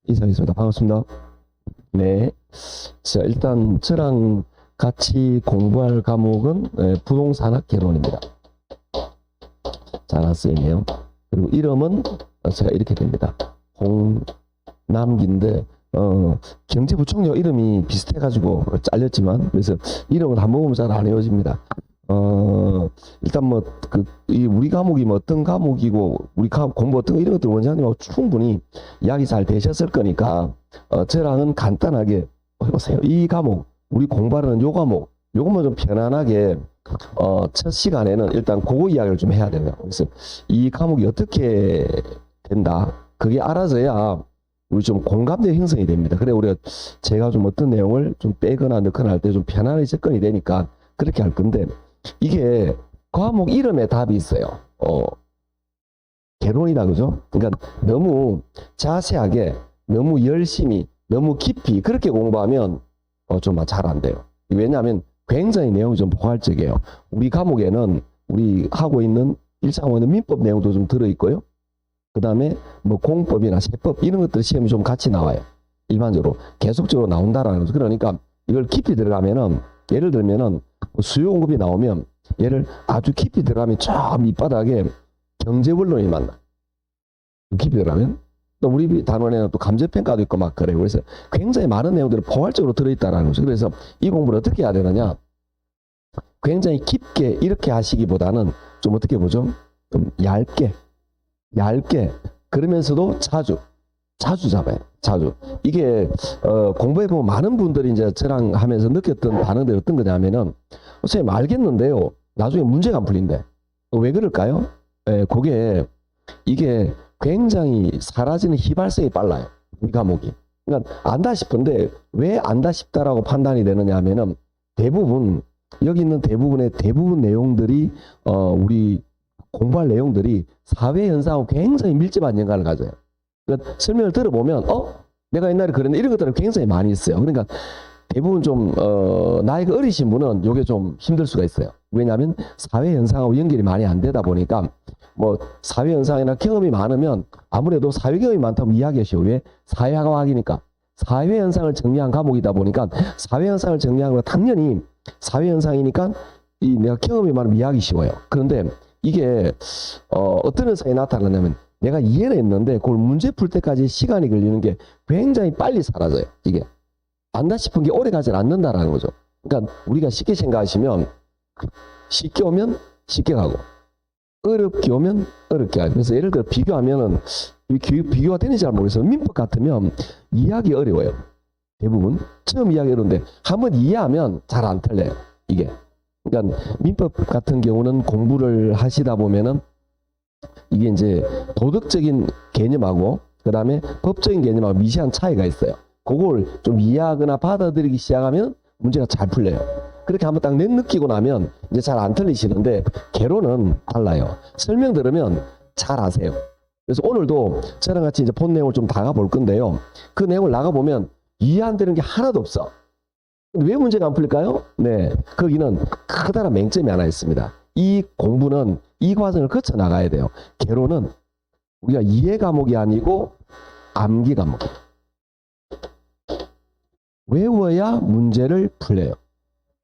인사하겠습니다. 반갑습니다. 네. 자, 일단 저랑 같이 공부할 과목은 부동산학 개론입니다. 잘 왔어요. 그리고 이름은 제가 이렇게 됩니다. 홍남기인데 경제부총리 이름이 비슷해가지고 잘렸지만, 그래서 이름은 한 번 보면 잘 안 외워집니다. 일단 우리 과목이 어떤 과목이고 우리 공부 어떤 거 이런 것들 원장님하고 충분히 이야기 잘 되셨을 거니까 저랑은 간단하게 해보세요. 이 과목 우리 공부하는 요 과목 요것만 좀 편안하게 첫 시간에는 일단 그거 이야기를 좀 해야 된다. 그래서 이 과목이 어떻게 된다, 그게 알아져야 우리 좀 공감대 형성이 됩니다. 그래 우리가 제가 좀 어떤 내용을 좀 빼거나 넣거나 할 때 좀 편안하게 접근이 되니까 그렇게 할 건데, 이게 과목 이름에 답이 있어요. 개론이다, 그죠? 그러니까 너무 자세하게, 너무 열심히, 너무 깊이 그렇게 공부하면 좀 잘 안 돼요. 왜냐하면 굉장히 내용이 좀 포괄적이에요. 우리 과목에는 우리 하고 있는 일상 있는 민법 내용도 좀 들어있고요. 그 다음에 공법이나 세법 이런 것들 시험이 좀 같이 나와요. 일반적으로 계속적으로 나온다라는 거죠. 그러니까 이걸 깊이 들어가면은, 예를 들면은 수요 공급이 나오면 얘를 아주 깊이 들어가면 저 밑바닥에 경제원론이 만나. 깊이 들어가면 또 우리 단원에는 또 감정평가도 있고 막 그래요. 그래서 굉장히 많은 내용들이 포괄적으로 들어있다라는 거죠. 그래서 이 공부를 어떻게 해야 되느냐, 굉장히 깊게 이렇게 하시기보다는 좀 어떻게 보죠, 좀 얇게 그러면서도 자주 잡아요. 자주. 이게 공부해보면 많은 분들이 이제 저랑 하면서 느꼈던 반응들이 어떤 거냐면은, 선생님 알겠는데요, 나중에 문제가 안 풀린대. 왜 그럴까요? 이게 굉장히 사라지는 희발성이 빨라요, 이 과목이. 그러니까 안다 싶은데 왜 안다 싶다라고 판단이 되느냐 하면은, 대부분 여기 있는 대부분 내용들이 우리 공부할 내용들이 사회 현상하고 굉장히 밀접한 연관을 가져요. 그러니까 설명을 들어보면 내가 옛날에 그랬는데 이런 것들은 굉장히 많이 있어요. 그러니까 대부분 좀 나이가 어리신 분은 이게 좀 힘들 수가 있어요. 왜냐하면 사회 현상하고 연결이 많이 안 되다 보니까, 사회 현상이나 경험이 많으면 아무래도 사회 경험이 많다면 이해하기 쉬워요. 왜? 사회학이니까. 사회 현상을 정리한 과목이다 보니까 사회 현상을 정리한 건 당연히 사회 현상이니까 내가 경험이 많으면 이해하기 쉬워요. 그런데 이게 어떤 현상이 나타나냐면, 내가 이해를 했는데 그걸 문제 풀 때까지 시간이 걸리는 게 굉장히 빨리 사라져요. 이게 안다 싶은 게 오래 가지 않는다라는 거죠. 그러니까 우리가 쉽게 생각하시면, 쉽게 오면 쉽게 가고 어렵게 오면 어렵게 가고. 그래서 예를 들어 비교하면은, 비교가 되는지 잘 모르겠어요. 민법 같으면 이해하기 어려워요. 대부분 처음 이해하기 어려운데 한번 이해하면 잘 안 틀려요, 이게. 그러니까 민법 같은 경우는 공부를 하시다 보면은 이게 이제 도덕적인 개념하고 그 다음에 법적인 개념하고 미세한 차이가 있어요. 그걸 좀 이해하거나 받아들이기 시작하면 문제가 잘 풀려요. 그렇게 한번 딱 느끼고 나면 이제 잘 안 틀리시는데, 개론은 달라요. 설명 들으면 잘 아세요. 그래서 오늘도 저랑 같이 이제 본 내용을 좀 나가볼 건데요. 그 내용을 나가보면 이해 안 되는 게 하나도 없어. 왜 문제가 안 풀릴까요? 네, 거기는 커다란 맹점이 하나 있습니다. 이 공부는 이 과정을 거쳐 나가야 돼요. 개론은 우리가 이해 과목이 아니고 암기 과목이에요. 외워야 문제를 풀려요.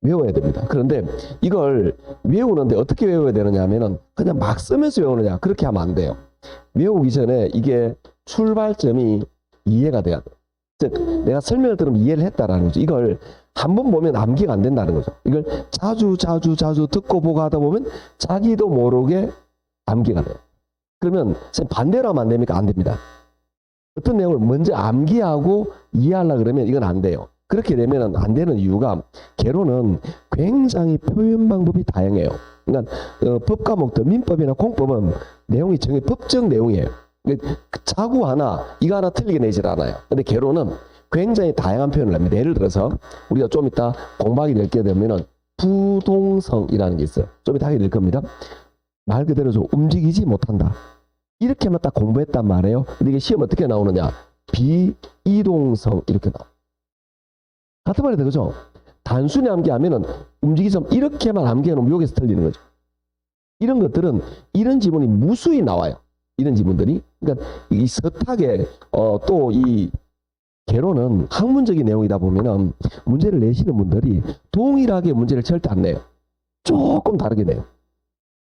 외워야 됩니다. 그런데 이걸 외우는데 어떻게 외워야 되느냐 하면은, 그냥 막 쓰면서 외우느냐, 그렇게 하면 안 돼요. 외우기 전에 이게 출발점이 이해가 돼야 돼요. 즉 내가 설명을 들으면 이해를 했다라는 거죠. 이걸 한 번 보면 암기가 안 된다는 거죠. 이걸 자주 듣고 보고 하다 보면 자기도 모르게 암기가 돼요. 그러면 반대로 하면 안 됩니까? 안 됩니다. 어떤 내용을 먼저 암기하고 이해하려고 그러면 이건 안 돼요. 그렇게 되면 안 되는 이유가, 개론은 굉장히 표현 방법이 다양해요. 그러니까 법 과목들, 민법이나 공법은 내용이 정해 법적 내용이에요. 자구 하나, 이거 하나 틀리게 내질 않아요. 근데 개론은 굉장히 다양한 표현을 합니다. 예를 들어서 우리가 좀 이따 공부하게 될 게 되면은 부동성이라는 게 있어요. 좀 이따 하게 될 겁니다. 말 그대로 좀 움직이지 못한다. 이렇게만 딱 공부했단 말이에요. 근데 이게 시험 어떻게 나오느냐? 비이동성 이렇게 나와. 같은 말이다, 그죠? 단순히 암기하면은 움직이지 않으면 이렇게만 암기해놓으면 여기서 틀리는 거죠. 이런 것들은 이런 지문이 무수히 나와요. 이런 지문들이. 그러니까 이 서탁에 또 이 개론은 학문적인 내용이다 보면은 문제를 내시는 분들이 동일하게 문제를 절대 안 내요. 조금 다르게 내요.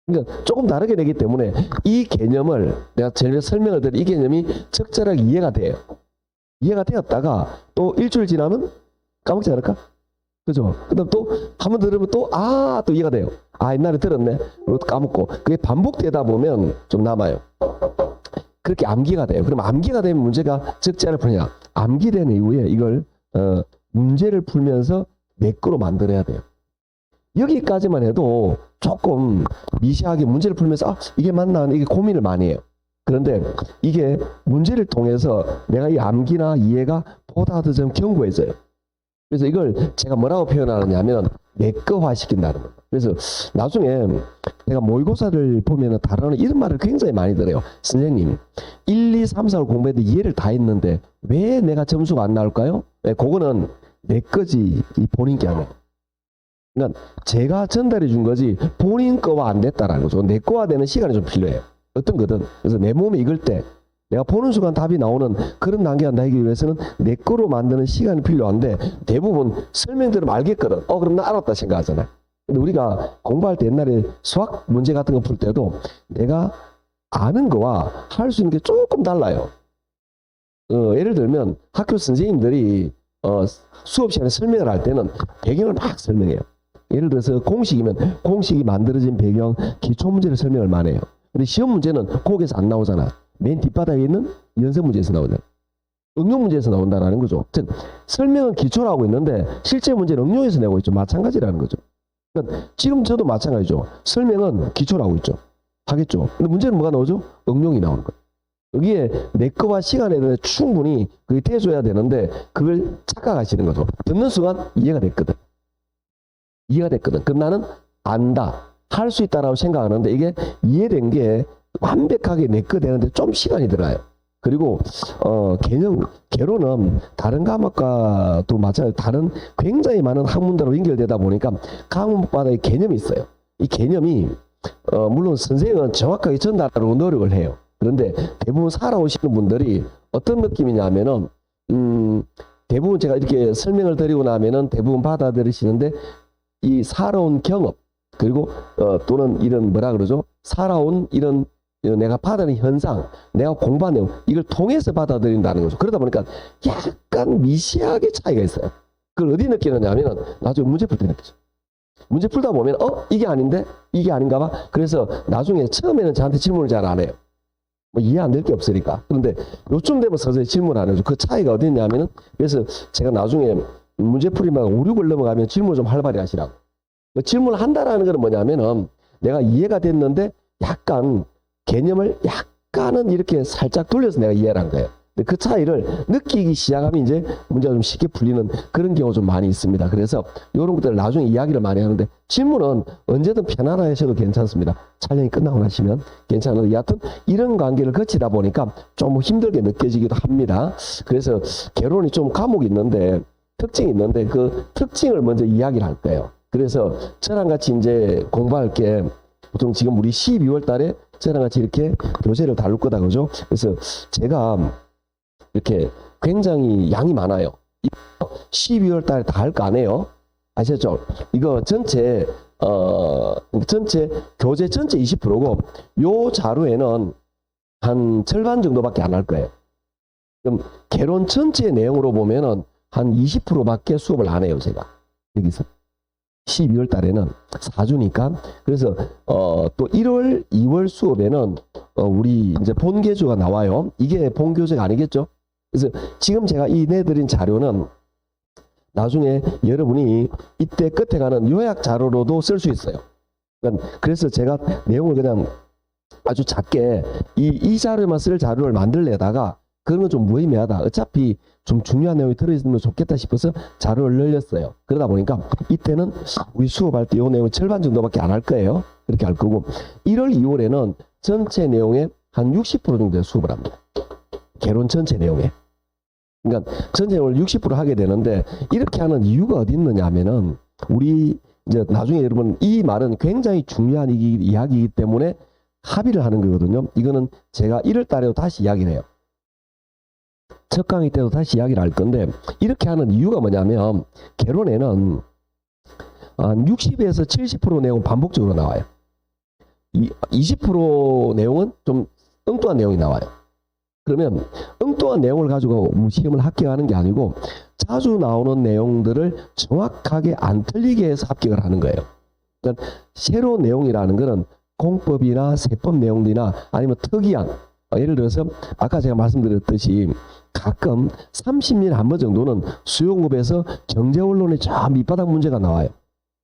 그러니까 조금 다르게 내기 때문에 이 개념을 내가 전에 설명을 드린 이 개념이 적절하게 이해가 돼요. 이해가 되었다가 또 일주일 지나면 까먹지 않을까? 그죠? 그 다음 또 한 번 들으면 또 또 이해가 돼요. 옛날에 들었네. 그것도 까먹고. 그게 반복되다 보면 좀 남아요. 그렇게 암기가 돼요. 그럼 암기가 되면 문제가 적지 않을 뿐이야. 암기된 이후에 이걸 문제를 풀면서 내 거로 만들어야 돼요. 여기까지만 해도 조금 미세하게 문제를 풀면서 이게 맞나 이게 고민을 많이 해요. 그런데 이게 문제를 통해서 내가 이 암기나 이해가 보다 더 좀 견고해져요. 그래서 이걸 제가 뭐라고 표현하느냐면 내 거화 시킨다는 거예요. 그래서 나중에 내가 모의고사를 보면 다루는 이런 말을 굉장히 많이 들어요. 선생님 1, 2, 3, 4를 공부했는데 이해를 다 했는데 왜 내가 점수가 안 나올까요? 네, 그거는 내 거지 본인 게 아니에요. 그러니까 제가 전달해 준 거지 본인 거와 안 됐다라는 거죠. 내 거와 되는 시간이 좀 필요해요. 어떤 거든. 그래서 내 몸에 익을 때 내가 보는 순간 답이 나오는 그런 단계가 나기 위해서는 내 거로 만드는 시간이 필요한데 대부분 설명 들으면 알겠거든. 그럼 나 알았다 생각하잖아. 근데 우리가 공부할 때 옛날에 수학 문제 같은 거 풀 때도 내가 아는 거와 할 수 있는 게 조금 달라요. 예를 들면 학교 선생님들이 수업 시간에 설명을 할 때는 배경을 막 설명해요. 예를 들어서 공식이면 공식이 만들어진 배경, 기초 문제를 설명을 많이 해요. 근데 시험 문제는 거기에서 안 나오잖아. 맨 뒷바닥에 있는 연습 문제에서 나오잖아. 응용 문제에서 나온다는 거죠. 즉 설명은 기초로 하고 있는데 실제 문제는 응용에서 내고 있죠. 마찬가지라는 거죠. 그러니까 지금 저도 마찬가지죠. 설명은 기초로 하고 있죠. 하겠죠. 근데 문제는 뭐가 나오죠? 응용이 나오는 거예요. 여기에 내 거와 시간에 대해 충분히 그게 돼줘야 되는데 그걸 착각하시는 거죠. 듣는 순간 이해가 됐거든. 이해가 됐거든. 그럼 나는 안다. 할 수 있다라고 생각하는데 이게 이해된 게 완벽하게 내 거 되는데 좀 시간이 들어요. 그리고 개론은 다른 과목과도 마찬가지로 다른 굉장히 많은 학문들로 연결되다 보니까 과목마다 개념이 있어요. 이 개념이 물론 선생은 정확하게 전달하려고 노력을 해요. 그런데 대부분 살아오시는 분들이 어떤 느낌이냐면은 대부분 제가 이렇게 설명을 드리고 나면은 대부분 받아들이시는데 이 살아온 경험 그리고 또는 이런 뭐라 그러죠? 살아온 이런 내가 받아들인 현상, 내가 공부한 내용 이걸 통해서 받아들인다는 거죠. 그러다 보니까 약간 미세하게 차이가 있어요. 그걸 어디 느끼느냐면 나중에 문제 풀 때 느끼죠. 문제 풀다 보면 이게 아닌데? 이게 아닌가 봐? 그래서 나중에 처음에는 저한테 질문을 잘 안 해요. 뭐 이해 안 될 게 없으니까. 그런데 요쯤 되면 서서히 질문 안 해줘. 그 차이가 어디 있냐면은 그래서 제가 나중에 문제풀이만 5, 6을 넘어가면 질문 좀 활발히 하시라고. 질문을 한다라는 건 뭐냐면은 내가 이해가 됐는데 약간 개념을 약간은 이렇게 살짝 돌려서 내가 이해를 한 거예요. 근데 그 차이를 느끼기 시작하면 이제 문제가 좀 쉽게 풀리는 그런 경우가 좀 많이 있습니다. 그래서 이런 것들을 나중에 이야기를 많이 하는데 질문은 언제든 편안하게 하셔도 괜찮습니다. 촬영이 끝나고 나시면 괜찮은데 여하튼 이런 관계를 거치다 보니까 좀 힘들게 느껴지기도 합니다. 그래서 개론이 좀 과목이 있는데 특징이 있는데 그 특징을 먼저 이야기를 할 거예요. 그래서 저랑 같이 이제 공부할 게 보통 지금 우리 12월 달에 저랑 같이 이렇게 교재를 다룰 거다 그죠? 그래서 제가 이렇게 굉장히 양이 많아요. 12월 달에 다 할 거 아니에요? 아시죠? 이거 전체 교재 전체 20%고 요 자료에는 한 절반 정도밖에 안 할 거예요. 그럼 개론 전체 내용으로 보면은 한 20%밖에 수업을 안 해요, 제가. 여기서. 12월 달에는 4주니까. 그래서, 또 1월, 2월 수업에는, 우리 이제 본교재가 나와요. 이게 본교재가 아니겠죠? 그래서 지금 제가 이 내드린 자료는 나중에 여러분이 이때 끝에 가는 요약 자료로도 쓸 수 있어요. 그래서 제가 내용을 그냥 아주 작게 이 자료만 쓸 자료를 만들려다가 그런 건 좀 무의미하다. 어차피 좀 중요한 내용이 들어있으면 좋겠다 싶어서 자료를 늘렸어요. 그러다 보니까 이때는 우리 수업할 때 이 내용은 절반 정도밖에 안 할 거예요. 그렇게 할 거고 1월, 2월에는 전체 내용의 한 60% 정도의 수업을 합니다. 개론 전체 내용에. 그러니까 전체 내용을 60% 하게 되는데 이렇게 하는 이유가 어디 있느냐 하면은 우리 이제 나중에 여러분 이 말은 굉장히 중요한 이야기이기 때문에 합의를 하는 거거든요. 이거는 제가 1월 달에도 다시 이야기를 해요. 첫 강의 때도 다시 이야기를 할 건데, 이렇게 하는 이유가 뭐냐면 개론에는 한 60에서 70% 내용 반복적으로 나와요. 20% 내용은 좀 엉뚱한 내용이 나와요. 그러면 엉뚱한 내용을 가지고 시험을 합격하는 게 아니고 자주 나오는 내용들을 정확하게 안 틀리게 해서 합격을 하는 거예요. 그러니까 새로운 내용이라는 거는 공법이나 세법 내용들이나 아니면 특이한, 예를 들어서 아까 제가 말씀드렸듯이 가끔 30년에 한 번 정도는 수용급에서 경제원론의 저 밑바닥 문제가 나와요.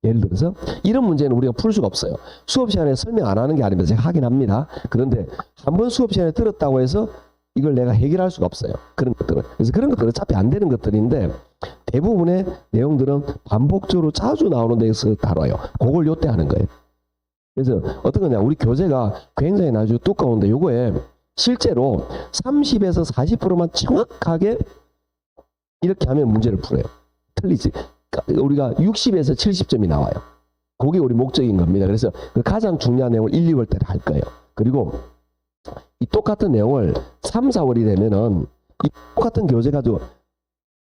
예를 들어서 이런 문제는 우리가 풀 수가 없어요. 수업 시간에 설명 안 하는 게 아닙니다. 제가 하긴 합니다. 그런데 한 번 수업 시간에 들었다고 해서 이걸 내가 해결할 수가 없어요. 그런 것들은. 그래서 그런 것들은 어차피 안 되는 것들인데 대부분의 내용들은 반복적으로 자주 나오는 데서 다뤄요. 그걸 요때 하는 거예요. 그래서 어떤 거냐, 우리 교재가 굉장히 아주 두꺼운데 요거에 실제로 30에서 40%만 정확하게 이렇게 하면 문제를 풀어요. 틀리지. 우리가 60에서 70점이 나와요. 그게 우리 목적인 겁니다. 그래서 그 가장 중요한 내용을 1, 2월 때 할 거예요. 그리고 이 똑같은 내용을 3, 4월이 되면은 이 똑같은 교재 가지고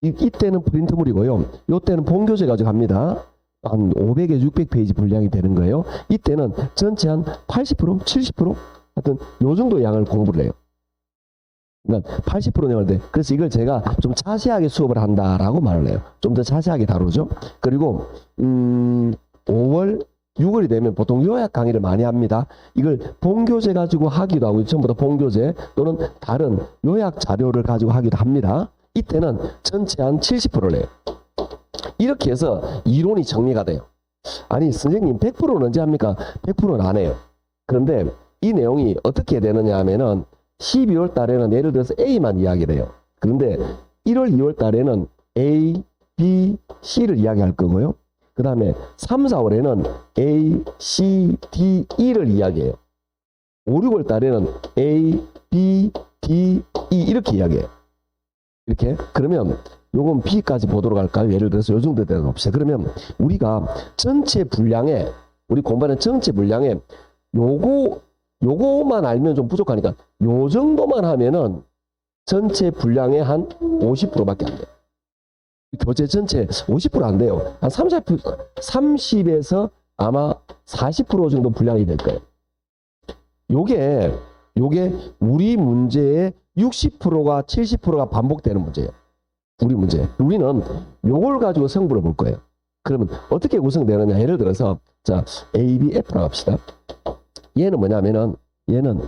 이때는 프린트물이고요. 요때는 본교재 가지고 합니다. 한 500에 600페이지 분량이 되는 거예요. 이때는 전체 한 80%, 70% 하여튼 요 정도 양을 공부를 해요. 그러니까 80% 내용을 돼. 그래서 이걸 제가 좀 자세하게 수업을 한다라고 말을 해요. 좀 더 자세하게 다루죠. 그리고 5월, 6월이 되면 보통 요약 강의를 많이 합니다. 이걸 본교재 가지고 하기도 하고 전부 다 본교재 또는 다른 요약 자료를 가지고 하기도 합니다. 이때는 전체 한 70%를 해요. 이렇게 해서 이론이 정리가 돼요. 아니 선생님 100%는 언제 합니까? 100%는 안 해요. 그런데 이 내용이 어떻게 되느냐 하면은 12월 달에는 예를 들어서 A만 이야기를 해요. 그런데 1월, 2월 달에는 A, B, C를 이야기할 거고요. 그 다음에 3, 4월에는 A, C, D, E를 이야기해요. 5, 6월 달에는 A, B, D, E 이렇게 이야기해요. 이렇게. 그러면 요건 B까지 보도록 할까요? 예를 들어서 요 정도 되는 봅시다. 그러면 우리가 전체 분량에, 우리 공부하는 전체 분량에 요거만 알면 좀 부족하니까 요 정도만 하면은 전체 분량의 한 50%밖에 안 돼요. 교재 전체 50%안 돼요. 한 30에서 아마 40% 정도 분량이 될 거예요. 요게 우리 문제의 60%가 70%가 반복되는 문제예요. 우리 문제. 우리는 요걸 가지고 성분을 볼 거예요. 그러면 어떻게 구성되느냐. 예를 들어서 자 A, B, F라고 합시다. 얘는 뭐냐면은 얘는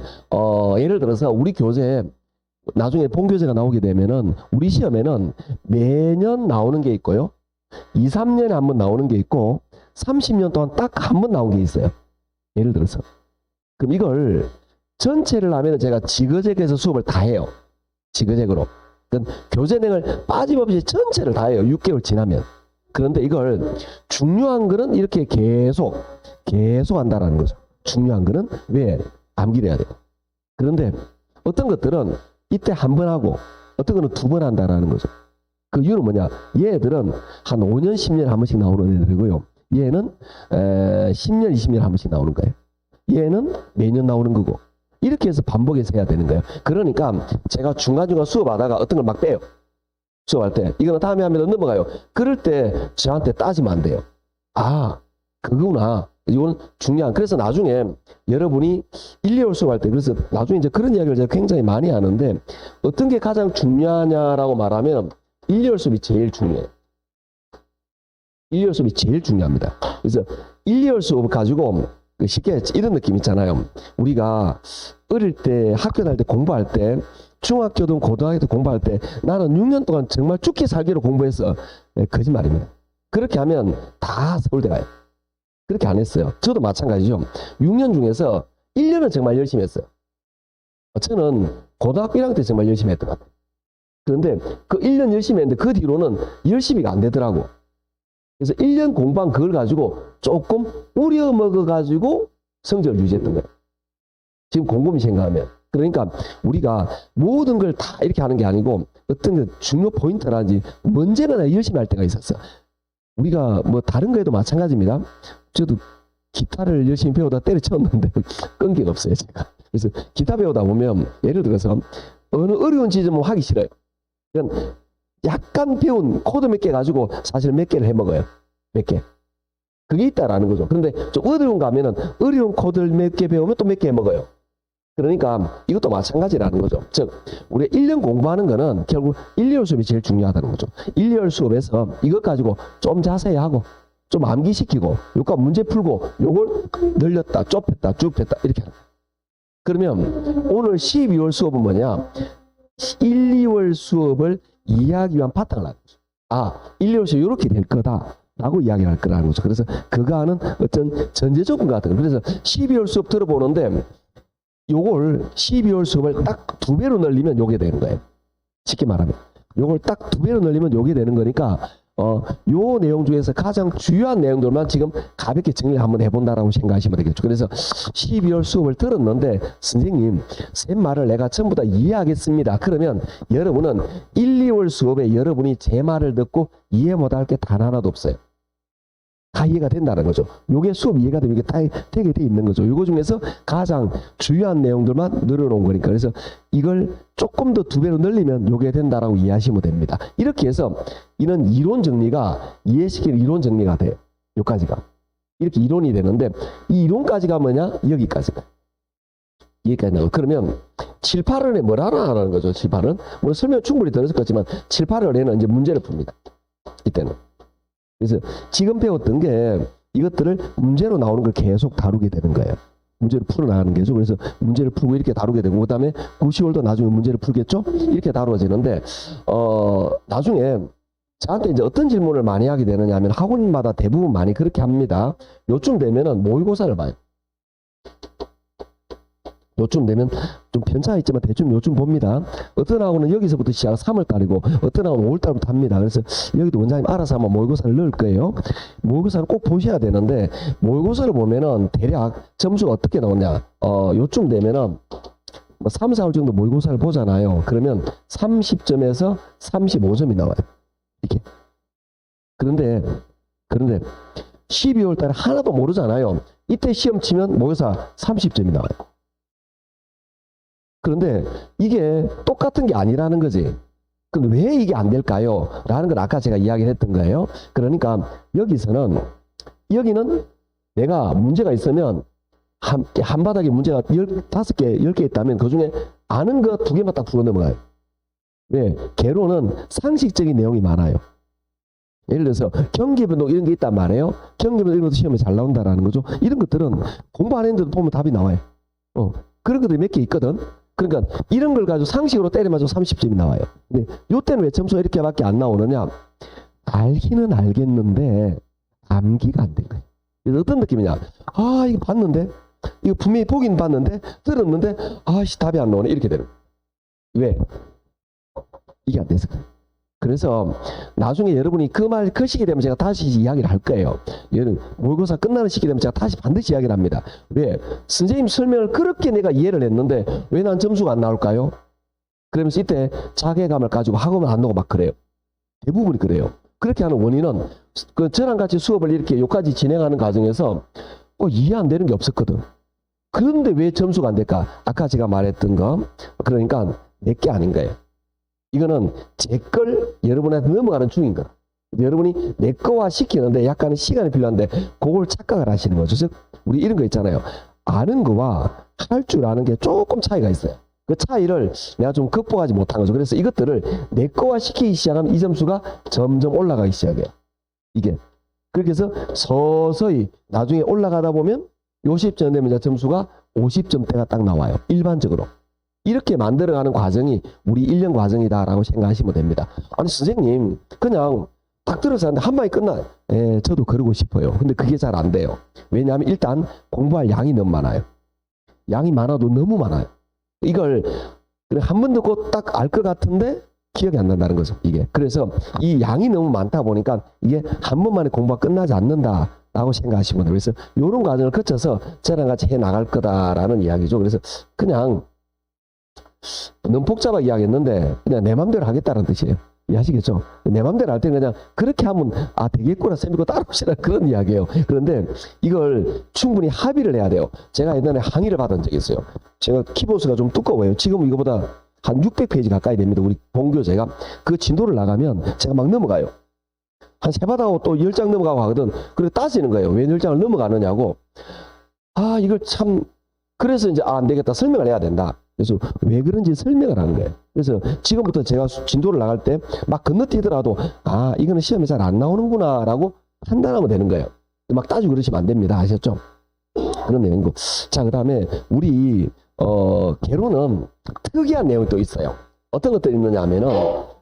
예를 들어서 우리 교재에 나중에 본교재가 나오게 되면은 우리 시험에는 매년 나오는 게 있고요. 2, 3년에 한 번 나오는 게 있고 30년 동안 딱 한 번 나온 게 있어요. 예를 들어서. 그럼 이걸 전체를 하면 제가 지그재그해서 수업을 다 해요. 지그재그로. 그러니까 교재 내용을 빠짐없이 전체를 다 해요. 6개월 지나면. 그런데 이걸 중요한 거는 이렇게 계속 한다라는 거죠. 중요한 거는 왜? 암기돼야 돼요. 그런데 어떤 것들은 이때 한 번 하고 어떤 거는 2번 한다라는 거죠. 그 이유는 뭐냐? 얘들은 한 5년, 10년에 한 번씩 나오는 애들이고요. 얘는 10년, 20년에 한 번씩 나오는 거예요. 얘는 매년 나오는 거고. 이렇게 해서 반복해서 해야 되는 거예요. 그러니까 제가 중간중간 수업하다가 어떤 걸 막 빼요. 수업할 때. 이거는 다음에 하면 넘어가요. 그럴 때 저한테 따지면 안 돼요. 아, 그거구나. 이건 중요한. 그래서 나중에 여러분이 1, 2월 수업할 때 그래서 나중에 이제 그런 이야기를 제가 굉장히 많이 하는데 어떤 게 가장 중요하냐라고 말하면 1, 2월 수업이 제일 중요해요. 1, 2월 수업이 제일 중요합니다. 그래서 1, 2월 수업 가지고 쉽게 이런 느낌 있잖아요. 우리가 어릴 때 학교 다닐 때 공부할 때 중학교든 고등학교든 공부할 때 나는 6년 동안 정말 죽기 살기로 공부했어. 거짓말입니다. 그렇게 하면 다 서울대 가요. 그렇게 안 했어요. 저도 마찬가지죠. 6년 중에서 1년은 정말 열심히 했어요. 저는 고등학교 1학년 때 정말 열심히 했던 것 같아요. 그런데 그 1년 열심히 했는데 그 뒤로는 열심히가 안 되더라고. 그래서 1년 공부한 그걸 가지고 조금 우려먹어가지고 성적을 유지했던 거예요. 지금 곰곰이 생각하면. 그러니까 우리가 모든 걸 다 이렇게 하는 게 아니고 어떤 중요 포인트라든지 문제는 열심히 할 때가 있었어. 우리가 뭐 다른 거에도 마찬가지입니다. 저도 기타를 열심히 배우다 때려쳤는데 끈기가 없어요, 제가. 그래서 기타 배우다 보면 예를 들어서 어느 어려운 지점은 하기 싫어요. 그건 약간 배운 코드 몇 개 가지고 사실 몇 개를 해 먹어요. 몇 개. 그게 있다라는 거죠. 그런데 좀 어려운 거 하면은 어려운 코드를 몇 개 배우면 또 몇 개 해 먹어요. 그러니까 이것도 마찬가지라는 거죠. 즉, 우리가 1년 공부하는 거는 결국 1, 2월 수업이 제일 중요하다는 거죠. 1, 2월 수업에서 이것 가지고 좀 자세히 하고 좀 암기시키고 요거 문제 풀고 요걸 늘렸다, 좁혔다, 좁혔다 이렇게 하는 거예요. 그러면 오늘 12월 수업은 뭐냐? 1, 2월 수업을 이해하기 위한 바탕을 하는 거죠. 아, 1, 2월 수업 이렇게 될 거다. 라고 이야기를 할 거라는 거죠. 그래서 그거 하는 어떤 전제 조건 같은 거. 그래서 12월 수업 들어보는데 요걸 12월 수업을 딱 2배로 늘리면 요게 되는 거예요. 쉽게 말하면. 요걸 딱 2배로 늘리면 요게 되는 거니까 요 내용 중에서 가장 중요한 내용들만 지금 가볍게 정리를 한번 해본다라고 생각하시면 되겠죠. 그래서 12월 수업을 들었는데 선생님, 쌤 말을 내가 전부 다 이해하겠습니다. 그러면 여러분은 1, 2월 수업에 여러분이 제 말을 듣고 이해 못할 게 단 하나도 없어요. 다 이해가 된다는 거죠. 요게 수업 이해가 되면 이게 다 되게 돼 있는 거죠. 요거 중에서 가장 중요한 내용들만 늘어놓은 거니까. 그래서 이걸 조금 더 2배로 늘리면 요게 된다라고 이해하시면 됩니다. 이렇게 해서 이런 이론 정리가 이해시키는 이론 정리가 돼요. 요까지가. 이렇게 이론이 되는데 이 이론까지가 뭐냐? 여기까지가. 여기까지 나고. 그러면 7, 8월에 뭘 하라는 거죠. 7, 8은. 오늘 설명 충분히 들었을 거지만 7, 8월에는 이제 문제를 풉니다. 이때는. 그래서 지금 배웠던 게 이것들을 문제로 나오는 걸 계속 다루게 되는 거예요. 문제를 풀어나가는 게죠. 그래서 문제를 풀고 이렇게 다루게 되고, 그 다음에 9, 10월도 나중에 문제를 풀겠죠? 이렇게 다루어지는데, 나중에 저한테 이제 어떤 질문을 많이 하게 되느냐 하면 학원마다 대부분 많이 그렇게 합니다. 요쯤 되면은 모의고사를 봐요. 요쯤 되면 좀 편차가 있지만 대충 요쯤 봅니다. 어떤 학원은 여기서부터 시작을 3월달이고 어떤 학원은 5월달부터 합니다. 그래서 여기도 원장님 알아서 한번 모의고사를 넣을 거예요. 모의고사를 꼭 보셔야 되는데 모의고사를 보면은 대략 점수가 어떻게 나오냐. 요쯤 되면은 뭐 3, 4월 정도 모의고사를 보잖아요. 그러면 30점에서 35점이 나와요. 이렇게. 그런데 12월 달에 하나도 모르잖아요. 이때 시험 치면 모의고사 30점이 나와요. 그런데 이게 똑같은 게 아니라는 거지. 근데 왜 이게 안 될까요? 라는 걸 아까 제가 이야기를 했던 거예요. 그러니까 여기는 내가 문제가 있으면 한 바닥에 문제가 15개, 10개 있다면 그 중에 아는 거 2개만 딱 풀어 넘어가요. 왜? 개론은 상식적인 내용이 많아요. 예를 들어서 경기변동 이런 게 있단 말이에요. 경기변동 이런 것도 시험에 잘 나온다라는 거죠. 이런 것들은 공부 안 했는데도 보면 답이 나와요. 그런 것들이 몇 개 있거든. 그러니까 이런 걸 가지고 상식으로 때려맞으면 30점이 나와요. 근데 요때는 왜 점수가 이렇게밖에 안 나오느냐? 알기는 알겠는데 암기가 안 된 거예요. 그래서 어떤 느낌이냐? 아, 이거 봤는데, 이거 분명히 보긴 봤는데, 들었는데, 아씨 답이 안 나오네. 이렇게 되는 거예요. 왜? 이게 안 돼서 그래요. 그래서 나중에 여러분이 그 시기 되면 제가 다시 이야기를 할 거예요. 얘는 모의고사 끝나는 시기 되면 제가 다시 반드시 이야기를 합니다. 왜? 선생님 설명을 그렇게 내가 이해를 했는데 왜 난 점수가 안 나올까요? 그러면서 이때 자괴감을 가지고 학원을 안 나오고 막 그래요. 대부분이 그래요. 그렇게 하는 원인은 저랑 같이 수업을 이렇게 여기까지 진행하는 과정에서 이해 안 되는 게 없었거든. 그런데 왜 점수가 안 될까? 아까 제가 말했던 거. 그러니까 내게 아닌 거예요. 이거는 제 걸 여러분한테 넘어가는 중인 거야. 여러분이 내 거화 시키는데 약간의 시간이 필요한데 그걸 착각을 하시는 거죠. 즉 우리 이런 거 있잖아요. 아는 거와 할 줄 아는 게 조금 차이가 있어요. 그 차이를 내가 좀 극복하지 못한 거죠. 그래서 이것들을 내 거화 시키기 시작하면 이 점수가 점점 올라가기 시작해요. 이게. 그렇게 해서 서서히 나중에 올라가다 보면 요 10점 되면 점수가 50점대가 딱 나와요. 일반적으로. 이렇게 만들어가는 과정이 우리 1년 과정이다라고 생각하시면 됩니다. 아니 선생님 그냥 딱 들어서 하는데 한 방에 끝나. 저도 그러고 싶어요. 근데 그게 잘 안 돼요. 왜냐하면 일단 공부할 양이 너무 많아요. 양이 많아도 너무 많아요. 이걸 한 번 듣고 딱 알 것 같은데 기억이 안 난다는 거죠. 이게. 그래서 이 양이 너무 많다 보니까 이게 한 번만에 공부가 끝나지 않는다라고 생각하시면 돼요. 그래서 이런 과정을 거쳐서 저랑 같이 해 나갈 거다라는 이야기죠. 그래서 그냥 너무 복잡하게 이야기했는데 그냥 내 맘대로 하겠다는 뜻이에요. 이해하시겠죠? 내 맘대로 할 때는 그냥 그렇게 하면 되겠구나 쌤이고 따라오시라 그런 이야기예요. 그런데 이걸 충분히 합의를 해야 돼요. 제가 옛날에 항의를 받은 적이 있어요. 제가 키보드가 좀 두꺼워요. 지금 이거보다 한 600페이지 가까이 됩니다. 우리 본교재가. 그 진도를 나가면 제가 막 넘어가요. 한 3바닥하고 또 10장 넘어가고 하거든. 그래 따지는 거예요. 왜 10장을 넘어가느냐고. 아, 이걸 참, 그래서 이제, 안 되겠다. 설명을 해야 된다. 그래서 왜 그런지 설명을 하는 거예요. 그래서 지금부터 제가 진도를 나갈 때 막 건너뛰더라도, 아, 이거는 시험에 잘 안 나오는구나, 라고 판단하면 되는 거예요. 막 따지고 그러시면 안 됩니다. 아셨죠? 그런 내용이고. 자, 그 다음에 우리, 개론은 특이한 내용이 또 있어요. 어떤 것들이 있느냐 하면은,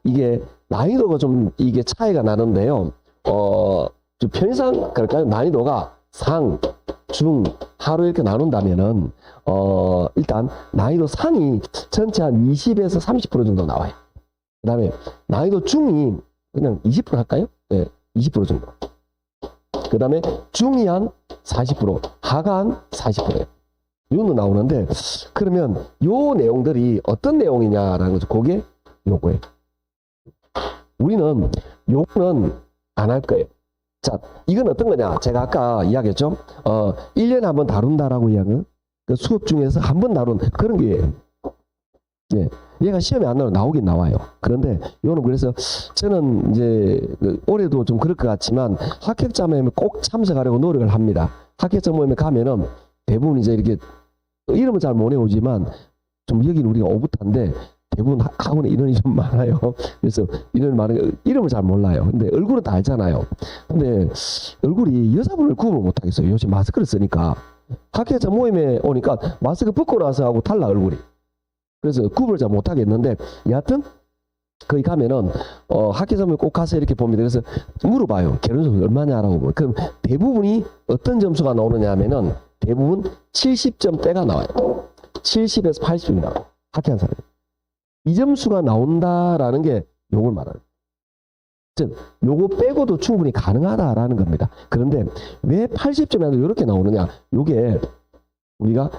이게 난이도가 좀 이게 차이가 나는데요. 좀 편의상, 그러니까 난이도가 상, 중, 하로 이렇게 나눈다면은, 일단 난이도 상이 전체 한 20에서 30% 정도 나와요. 그 다음에 난이도 중이 그냥 20% 할까요? 네, 20% 정도. 그 다음에 중이 한 40%, 하가 한 40%예요. 이 정도 나오는데, 그러면 요 내용들이 어떤 내용이냐라는 거죠. 그게 요거예요. 우리는 요거는 안 할 거예요. 자, 이건 어떤 거냐? 제가 아까 이야기했죠? 1년에 한번 다룬다라고 이야기는 그 수업 중에서 한 번 다룬 그런 게, 예. 얘가 시험에 안 나오긴 나와요. 그런데 이거는 그래서 저는 이제 올해도 좀 그럴 것 같지만 합격자 모임에 꼭 참석하려고 노력을 합니다. 합격자 모임에 가면은 대부분 이제 이렇게 이름은 잘 못 외우지만 좀 여기는 우리가 오붓한데 대부분 학원에 인원이 좀 많아요. 그래서 인원이 많은 이름을 잘 몰라요. 근데 얼굴은 다 알잖아요. 근데 얼굴이 여자분을 구분을 못 하겠어요. 요즘 마스크를 쓰니까. 학회자 모임에 오니까 마스크 벗고 나서 하고 달라 얼굴이. 그래서 구분을 잘 못 하겠는데 여하튼 거기 가면은 학회자 모임 꼭 가서 이렇게 봅니다. 그래서 물어봐요. 결혼 점수 얼마냐라고. 그럼 대부분이 어떤 점수가 나오느냐 하면은 대부분 70점대가 나와요. 70에서 80점이 나와요. 학회한 사람이. 이 점수가 나온다라는 게 요걸 말하는. 즉, 요거 빼고도 충분히 가능하다라는 겁니다. 그런데 왜 80점이 아니라 이렇게 나오느냐? 요게 우리가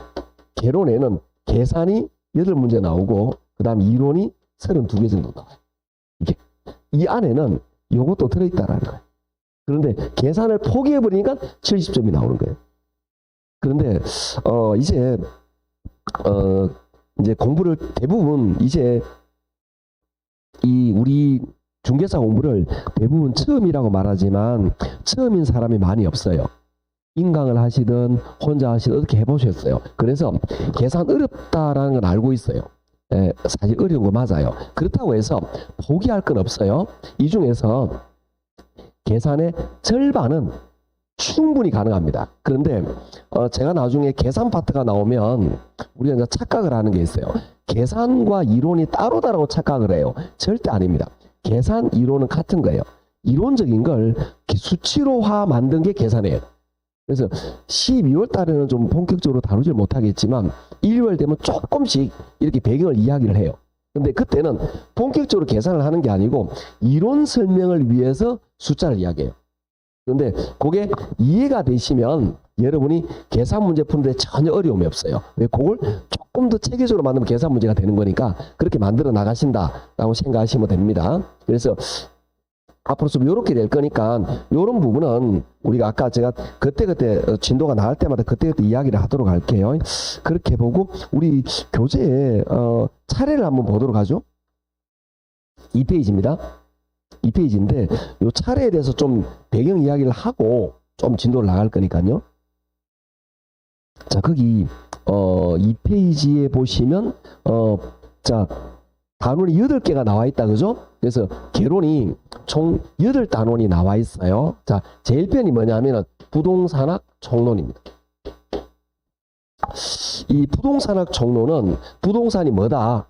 개론에는 계산이 8문제 나오고, 그 다음 이론이 32개 정도 나와요. 이게. 이 안에는 요것도 들어있다라는 거예요. 그런데 계산을 포기해버리니까 70점이 나오는 거예요. 그런데, 이제 공부를 대부분 이제 이 우리 중개사 공부를 대부분 처음이라고 말하지만 처음인 사람이 많이 없어요. 인강을 하시든 혼자 하시든 어떻게 해보셨어요. 그래서 계산 어렵다라는 건 알고 있어요. 예, 사실 어려운 거 맞아요. 그렇다고 해서 포기할 건 없어요. 이 중에서 계산의 절반은 충분히 가능합니다. 그런데 제가 나중에 계산 파트가 나오면 우리가 이제 착각을 하는 게 있어요. 계산과 이론이 따로다라고 착각을 해요. 절대 아닙니다. 계산, 이론은 같은 거예요. 이론적인 걸 수치로화 만든 게 계산이에요. 그래서 12월 달에는 좀 본격적으로 다루질 못하겠지만 1월 되면 조금씩 이렇게 배경을 이야기를 해요. 근데 그때는 본격적으로 계산을 하는 게 아니고 이론 설명을 위해서 숫자를 이야기해요. 그런데 그게 이해가 되시면 여러분이 계산 문제 푸는데 전혀 어려움이 없어요. 왜? 그걸 조금 더 체계적으로 만들면 계산 문제가 되는 거니까 그렇게 만들어 나가신다라고 생각하시면 됩니다. 그래서 앞으로 좀 이렇게 될 거니까 이런 부분은 우리가 아까 제가 그때그때 진도가 나갈 때마다 그때그때 이야기를 하도록 할게요. 그렇게 보고 우리 교재에 차례를 한번 보도록 하죠. 2페이지입니다. 2페이지인데 이 차례에 대해서 좀 배경 이야기를 하고 좀 진도를 나갈 거니까요. 자, 거기 2페이지에 보시면 자, 단원이 8개가 나와 있다. 그죠? 그래서 개론이 총 8단원이 나와 있어요. 자, 제일 편이 뭐냐면은 부동산학 총론입니다. 이 부동산학 총론은 부동산이 뭐다?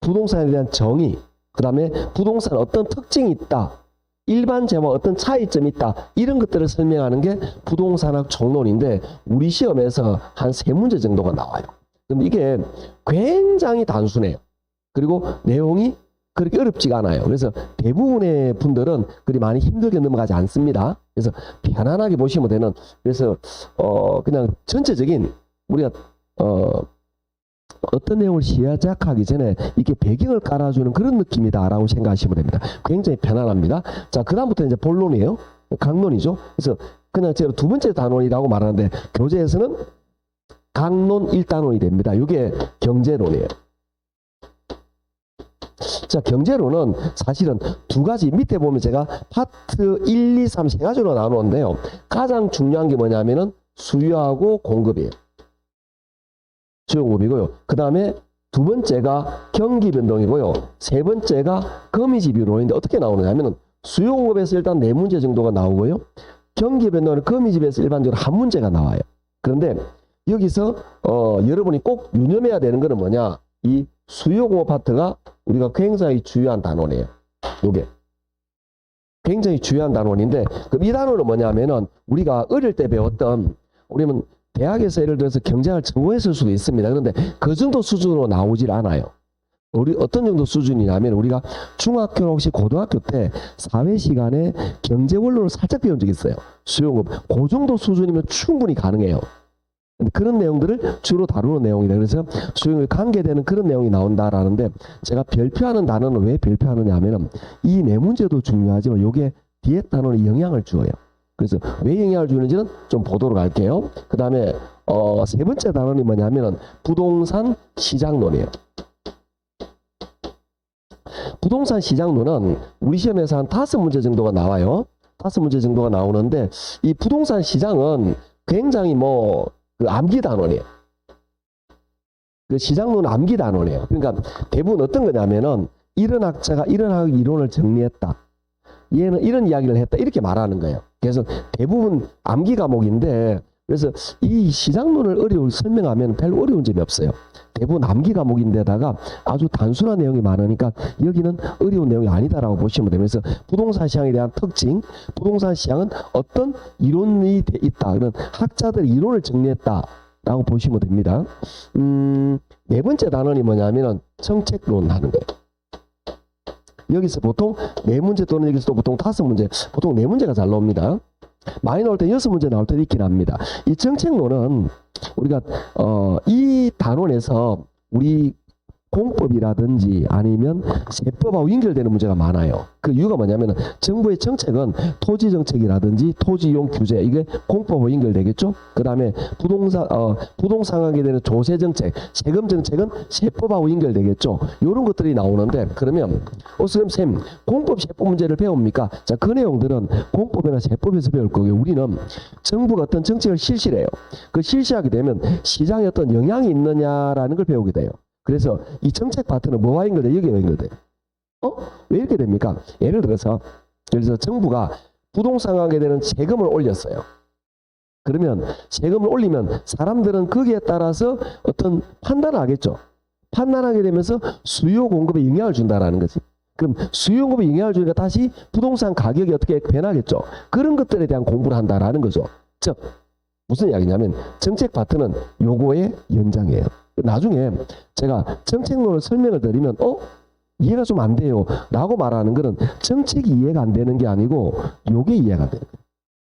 부동산에 대한 정의, 그 다음에 부동산 어떤 특징이 있다, 일반 재와 어떤 차이점이 있다, 이런 것들을 설명하는 게 부동산학 총론인데 우리 시험에서 한 3문제 정도가 나와요. 그럼 이게 굉장히 단순해요. 그리고 내용이 그렇게 어렵지가 않아요. 그래서 대부분의 분들은 그리 많이 힘들게 넘어가지 않습니다. 그래서 편안하게 보시면 되는, 그래서 그냥 전체적인 우리가 어떤 내용을 시작하기 전에 이게 배경을 깔아주는 그런 느낌이다라고 생각하시면 됩니다. 굉장히 편안합니다. 자, 그 다음부터 이제 본론이에요. 강론이죠. 그래서 그냥 제가 두 번째 단원이라고 말하는데 교재에서는 강론 1단원이 됩니다. 이게 경제론이에요. 자, 경제로는 사실은 두 가지, 밑에 보면 제가 파트 1, 2, 3 세 가지로 나누는데요. 가장 중요한 게 뭐냐면은 수요하고 공급이에요. 수요 공급이고요. 그 다음에 두 번째가 경기 변동이고요. 세 번째가 거미지 비율인데 어떻게 나오느냐면은 수요 공급에서 일단 네 문제 정도가 나오고요. 경기 변동은 거미집에서 일반적으로 한 문제가 나와요. 그런데 여기서 여러분이 꼭 유념해야 되는 거는 뭐냐? 이 수요 공급 파트가 우리가 굉장히 중요한 단원이에요. 요게 굉장히 중요한 단원인데, 그럼 이 단원은 뭐냐면은 우리가 어릴 때 배웠던, 우리는 대학에서 예를 들어서 경제학을 전공했을 수도 있습니다. 그런데 그 정도 수준으로 나오질 않아요. 우리 어떤 정도 수준이냐면 우리가 중학교 혹시 고등학교 때 사회 시간에 경제 원론을 살짝 배운 적이 있어요. 수요공급. 그 정도 수준이면 충분히 가능해요. 그런 내용들을 주로 다루는 내용이다. 그래서 수요공급에 관계되는 그런 내용이 나온다라는데, 제가 별표하는 단어는 왜 별표하느냐 하면은 이 네 문제도 중요하지만 요게 뒤에 단어는 영향을 주어요. 그래서 왜 영향을 주는지는 좀 보도록 할게요. 그 다음에 세 번째 단원이 뭐냐면은 부동산 시장론이에요. 부동산 시장론은 우리 시험에서 한 5문제 정도가 나와요. 5문제 정도가 나오는데, 이 부동산 시장은 굉장히 그 암기 단원이에요. 그 시장론은 암기 단원이에요. 그러니까 대부분 어떤 거냐면은 이런 학자가 이런 학 이론을 정리했다. 얘는 이런 이야기를 했다. 이렇게 말하는 거예요. 그래서 대부분 암기 과목인데, 그래서 이 시장론을 설명하면 별로 어려운 점이 없어요. 대부분 암기 과목인데다가 아주 단순한 내용이 많으니까 여기는 어려운 내용이 아니다라고 보시면 됩니다. 그래서 부동산 시장에 대한 특징, 부동산 시장은 어떤 이론이 있다. 그런 학자들의 이론을 정리했다라고 보시면 됩니다. 네 번째 단원이 뭐냐면은 정책론 하는 거예요. 여기서 보통 4문제 또는 여기서 또 보통 5문제, 보통 4문제가 잘 나옵니다. 많이 나올 때 6문제 나올 때도 있긴 합니다. 이 정책론은 우리가 이 단원에서 우리 공법이라든지 아니면 세법하고 연결되는 문제가 많아요. 그 이유가 뭐냐면 정부의 정책은 토지 정책이라든지 토지 이용 규제, 이게 공법하고 연결되겠죠. 그 다음에 부동산하게 되는 조세 정책, 세금 정책은 세법하고 연결되겠죠. 이런 것들이 나오는데, 그러면 선생님 공법 세법 문제를 배웁니까? 자, 그 내용들은 공법이나 세법에서 배울 거고요. 우리는 정부가 어떤 정책을 실시를 해요. 그 실시하게 되면 시장에 어떤 영향이 있느냐라는 걸 배우게 돼요. 그래서 이 정책 파트는 뭐와 연결돼? 여기와 연결돼. 왜 이렇게 됩니까? 예를 들어서 정부가 부동산하게 되는 세금을 올렸어요. 그러면 세금을 올리면 사람들은 거기에 따라서 어떤 판단을 하겠죠. 판단하게 되면서 수요 공급에 영향을 준다라는 거지. 그럼 수요 공급에 영향을 주니까 다시 부동산 가격이 어떻게 변하겠죠. 그런 것들에 대한 공부를 한다라는 거죠. 즉 무슨 이야기냐면 정책 파트는 요거의 연장이에요. 나중에 제가 정책론을 설명을 드리면 이해가 좀 안 돼요 라고 말하는 거는 정책이 이해가 안 되는 게 아니고 요게 이해가 안 되는 거예요.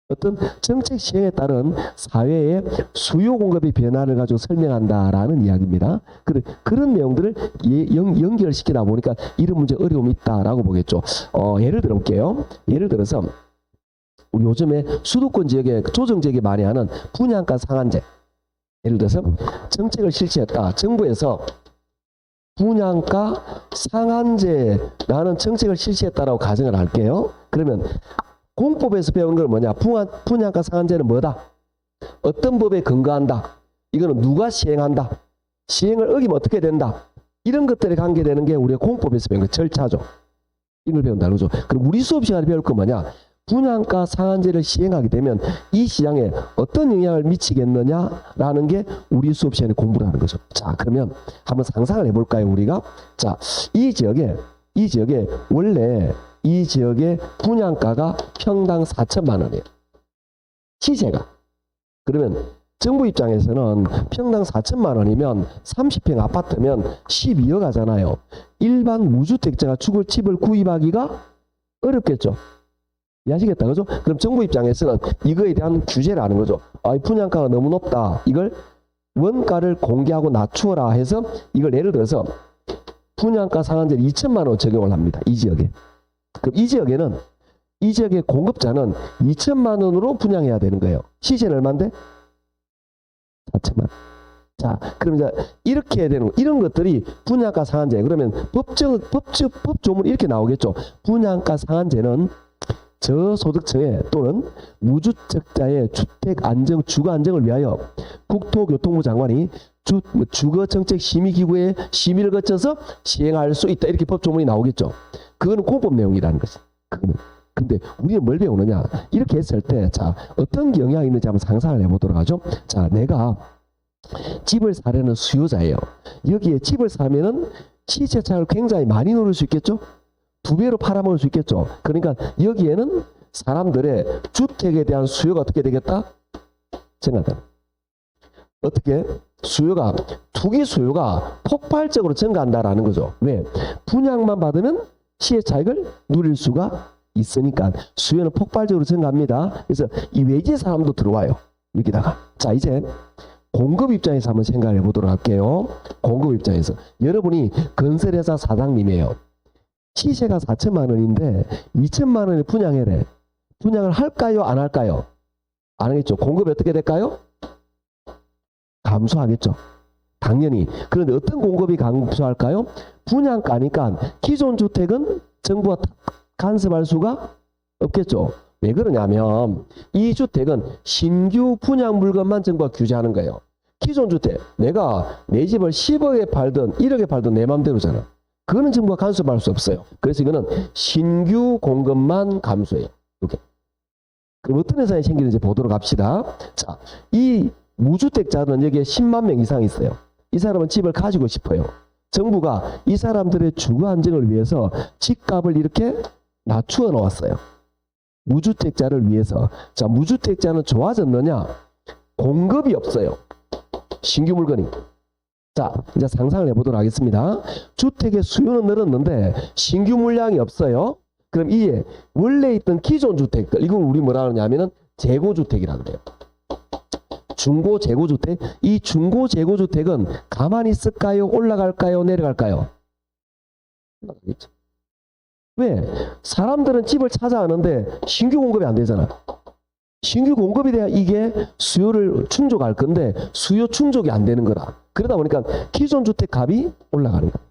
어떤 정책 시행에 따른 사회의 수요 공급의 변화를 가지고 설명한다라는 이야기입니다. 그런 내용들을 연결시키다 보니까 이런 문제 어려움이 있다라고 보겠죠. 예를 들어볼게요. 예를 들어서 우리 요즘에 수도권 지역에 조정 지역에 많이 하는 분양가 상한제, 예를 들어서 정책을 실시했다. 정부에서 분양가 상한제라는 정책을 실시했다라고 가정을 할게요. 그러면 공법에서 배운 건 뭐냐? 분양가 상한제는 뭐다? 어떤 법에 근거한다? 이거는 누가 시행한다? 시행을 어기면 어떻게 된다? 이런 것들에 관계되는 게 우리가 공법에서 배운 거 절차죠. 이걸 배운다 그러죠. 그럼 우리 수업 시간에 배울 거 뭐냐? 분양가 상한제를 시행하게 되면 이 시장에 어떤 영향을 미치겠느냐라는 게 우리 수업 시간에 공부를 하는 거죠. 자, 그러면 한번 상상을 해볼까요, 우리가? 자, 이 지역에 원래 이 지역의 분양가가 평당 4천만 원이에요. 시세가. 그러면 정부 입장에서는 평당 4천만 원이면 30평 아파트면 12억 하잖아요. 일반 무주택자가 집을 구입하기가 어렵겠죠. 이해하시겠다, 그죠? 그럼 정부 입장에서는 이거에 대한 규제를 하는 거죠. 분양가가 너무 높다. 이걸 원가를 공개하고 낮추어라 해서 이걸 예를 들어서 분양가 상한제를 2천만 원 적용을 합니다. 이 지역에. 그럼 이 지역의 공급자는 2천만 원으로 분양해야 되는 거예요. 시세는 얼마인데? 4천만 원. 자, 그럼 이제 이렇게 해야 되는 거. 이런 것들이 분양가 상한제. 그러면 법조문 이렇게 나오겠죠. 분양가 상한제는 저소득층의 또는 무주택자의 주거 안정을 위하여 국토교통부 장관이 주거정책심의기구의 심의를 거쳐서 시행할 수 있다. 이렇게 법조문이 나오겠죠. 그거는 공법 내용이라는 거지. 그거는. 근데 우리는 뭘 배우느냐? 이렇게 했을 때, 자, 어떤 영향이 있는지 한번 상상을 해보도록 하죠. 자, 내가 집을 사려는 수요자예요. 여기에 집을 사면은 시세 차익을 굉장히 많이 노릴 수 있겠죠? 2배로 팔아먹을 수 있겠죠? 그러니까 여기에는 사람들의 주택에 대한 수요가 어떻게 되겠다? 증가된다. 어떻게? 수요가, 투기 수요가 폭발적으로 증가한다라는 거죠. 왜? 분양만 받으면 시세 차익을 누릴 수가 있으니까 수요는 폭발적으로 증가합니다. 그래서 이 외지 사람도 들어와요. 여기다가. 자, 이제 공급 입장에서 한번 생각해 보도록 할게요. 공급 입장에서. 여러분이 건설회사 사장님이에요. 시세가 4천만 원인데 2천만 원을 분양해래. 분양을 할까요? 안 할까요? 안 하겠죠. 공급이 어떻게 될까요? 감소하겠죠. 당연히. 그런데 어떤 공급이 감소할까요? 분양가니까 기존 주택은 정부가 간섭할 수가 없겠죠. 왜 그러냐면 이 주택은 신규 분양 물건만 정부가 규제하는 거예요. 기존 주택, 내가 내 집을 10억에 팔든 1억에 팔든 내 맘대로잖아. 그거는 정부가 간섭할 수 없어요. 그래서 이거는 신규 공급만 감소해요. 이렇게. 그럼 어떤 현상이 생기는지 보도록 합시다. 자, 이 무주택자는 여기에 10만 명 이상 있어요. 이 사람은 집을 가지고 싶어요. 정부가 이 사람들의 주거 안정을 위해서 집값을 이렇게 낮추어 놓았어요. 무주택자를 위해서. 자, 무주택자는 좋아졌느냐? 공급이 없어요. 신규 물건이. 자, 이제 상상을 해보도록 하겠습니다. 주택의 수요는 늘었는데 신규 물량이 없어요. 그럼 이에 원래 있던 기존 주택들, 이걸 우리 뭐라 하느냐면은 재고주택이라고 그래요. 중고 재고주택. 이 중고 재고주택은 가만히 있을까요? 올라갈까요? 내려갈까요? 올라가겠죠. 왜? 사람들은 집을 찾아가는데 신규 공급이 안 되잖아. 신규 공급이 돼야 이게 수요를 충족할 건데 수요 충족이 안 되는 거라. 그러다 보니까 기존 주택 값이 올라가는 거야.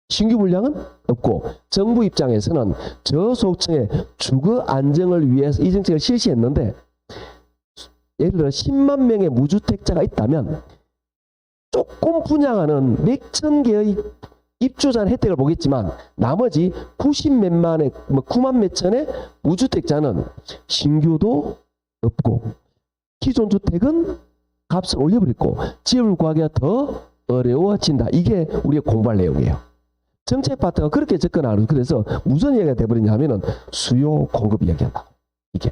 신규 물량은 없고 정부 입장에서는 저소득층의 주거 안정을 위해서 이 정책을 실시했는데 예를 들어 10만 명의 무주택자가 있다면 조금 분양하는 몇천 개의 입주자는 혜택을 보겠지만 나머지 90몇만의 9만 몇천의 무주택자는 신규도 없고 기존 주택은 값을 올려버리고 집을 구하기가 더 어려워진다. 이게 우리가 공부할 내용이에요. 정책 파트가 그렇게 접근하는. 그래서 무슨 얘기가 돼버리냐면은 수요 공급 이야기한다. 이게.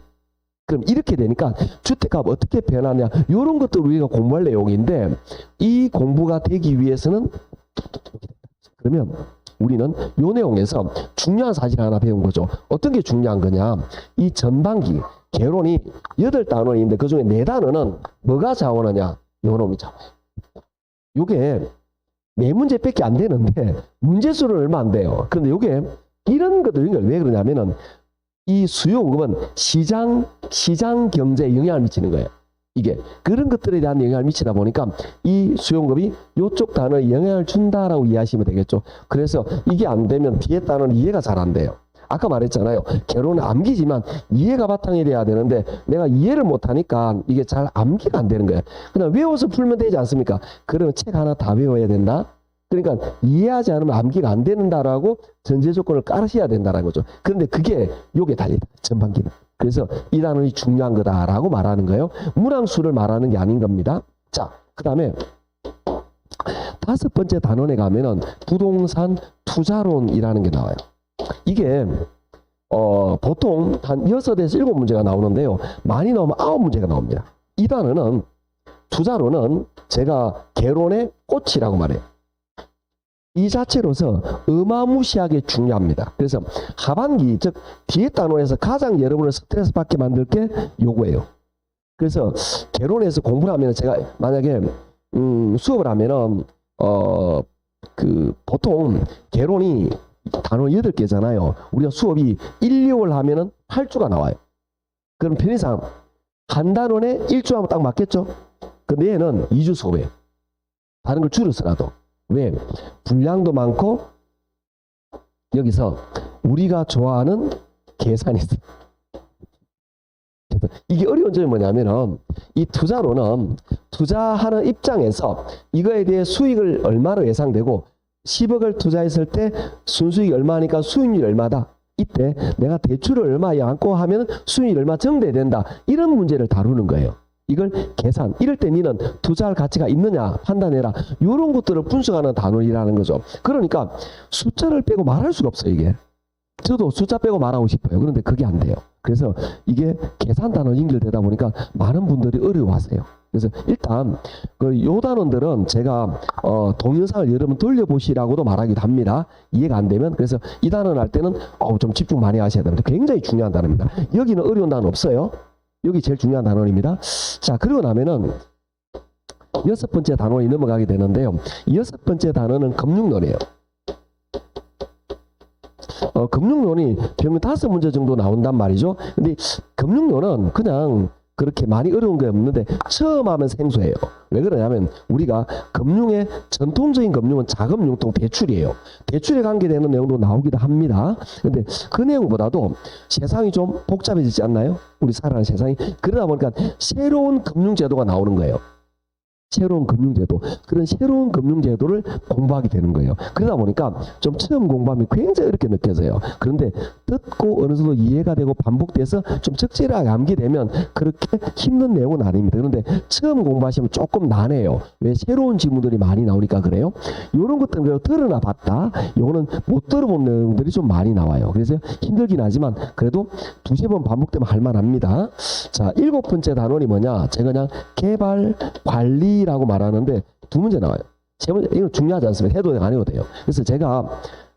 그럼 이렇게 되니까 주택값 어떻게 변하냐 이런 것들 우리가 공부할 내용인데 이 공부가 되기 위해서는 그러면 우리는 이 내용에서 중요한 사실 하나 배운 거죠. 어떤 게 중요한 거냐. 이 전반기 개론이 8단원인데 그중에 4단원은 뭐가 자원하냐. 요 놈이 자원해요. 요게 4문제밖에 안 되는데 문제수는 얼마 안 돼요. 그런데 요게 이런 것들 왜 그러냐면은 이 수요 공급은 시장 경제에 영향을 미치는 거예요. 이게 그런 것들에 대한 영향을 미치다 보니까 이 수요 공급이 이쪽 단어에 영향을 준다라고 이해하시면 되겠죠. 그래서 이게 안 되면 뒤에 단어는 이해가 잘 안 돼요. 아까 말했잖아요. 개론은 암기지만 이해가 바탕이 돼야 되는데 내가 이해를 못하니까 이게 잘 암기가 안 되는 거예요. 그냥 외워서 풀면 되지 않습니까? 그러면 책 하나 다 외워야 된다. 그러니까 이해하지 않으면 암기가 안 된다라고 전제 조건을 깔으셔야 된다는 거죠. 그런데 그게 요게 달리다. 전반기는. 그래서 이 단원이 중요한 거다라고 말하는 거예요. 문항수를 말하는 게 아닌 겁니다. 자, 그 다음에 5번째 단원에 가면은 부동산 투자론이라는 게 나와요. 이게 보통 한 6에서 7문제가 나오는데요. 많이 나오면 9문제가 나옵니다. 이 단어는 투자론은 제가 개론의 꽃이라고 말해요. 이 자체로서 어마무시하게 중요합니다. 그래서 하반기 즉 뒤에 단원에서 가장 여러분을 스트레스 받게 만들 게 요거예요. 그래서 개론에서 공부를 하면 제가 만약에 수업을 하면은 보통 개론이 단원 8개잖아요. 우리가 수업이 1, 2월 하면은 8주가 나와요. 그럼 편의상 한 단원에 1주 하면 딱 맞겠죠? 근데 얘는 2주 수업이에요. 다른 걸 줄여서라도. 왜? 분량도 많고 여기서 우리가 좋아하는 계산이 있어요. 이게 어려운 점이 뭐냐면은 이 투자로는 투자하는 입장에서 이거에 대해 수익을 얼마로 예상되고 10억을 투자했을 때 순수익이 얼마니까 수익률이 얼마다. 이때 내가 대출을 얼마 안고 하면 수익이 얼마 정대야 된다. 이런 문제를 다루는 거예요. 이걸 계산. 이럴 때 니는 투자할 가치가 있느냐 판단해라. 이런 것들을 분석하는 단원이라는 거죠. 그러니까 숫자를 빼고 말할 수가 없어요. 이게. 저도 숫자 빼고 말하고 싶어요. 그런데 그게 안 돼요. 그래서 이게 계산 단원 연결되다 보니까 많은 분들이 어려워하세요. 그래서 일단 요 단원들은 제가 동영상을 여러 번 돌려보시라고도 말하기도 합니다. 이해가 안 되면. 그래서 이 단원 할 때는 좀 집중 많이 하셔야 됩니다. 굉장히 중요한 단어입니다. 여기는 어려운 단어 없어요. 여기 제일 중요한 단원입니다. 자, 그리고 나면은 6번째 단원이 넘어가게 되는데요. 6번째 단원은 금융론이에요. 금융론이 평균 5문제 정도 나온단 말이죠. 근데 금융론은 그냥 그렇게 많이 어려운 게 없는데 처음 하면 생소해요. 왜 그러냐면 우리가 금융의 전통적인 금융은 자금 융통 대출이에요. 대출에 관계되는 내용도 나오기도 합니다. 근데 그 내용보다도 세상이 좀 복잡해지지 않나요? 우리 살아가는 세상이. 그러다 보니까 새로운 금융제도가 나오는 거예요. 새로운 금융제도. 그런 새로운 금융제도를 공부하게 되는 거예요. 그러다 보니까 좀 처음 공부하면 굉장히 어렵게 느껴져요. 그런데 듣고 어느 정도 이해가 되고 반복돼서 좀 적절하게 암기되면 그렇게 힘든 내용은 아닙니다. 그런데 처음 공부하시면 조금 난해요. 왜? 새로운 지문들이 많이 나오니까 그래요. 이런 것들은 그래도 들어나 봤다. 요거는 못 들어본 내용들이 좀 많이 나와요. 그래서 힘들긴 하지만 그래도 두세 번 반복되면 할만합니다. 자, 7번째 단원이 뭐냐? 제가 그냥 개발, 관리 라고 말하는데 두 문제 나와요. 세 문제, 이건 중요하지 않습니다. 해도 안 해도 돼요. 그래서 제가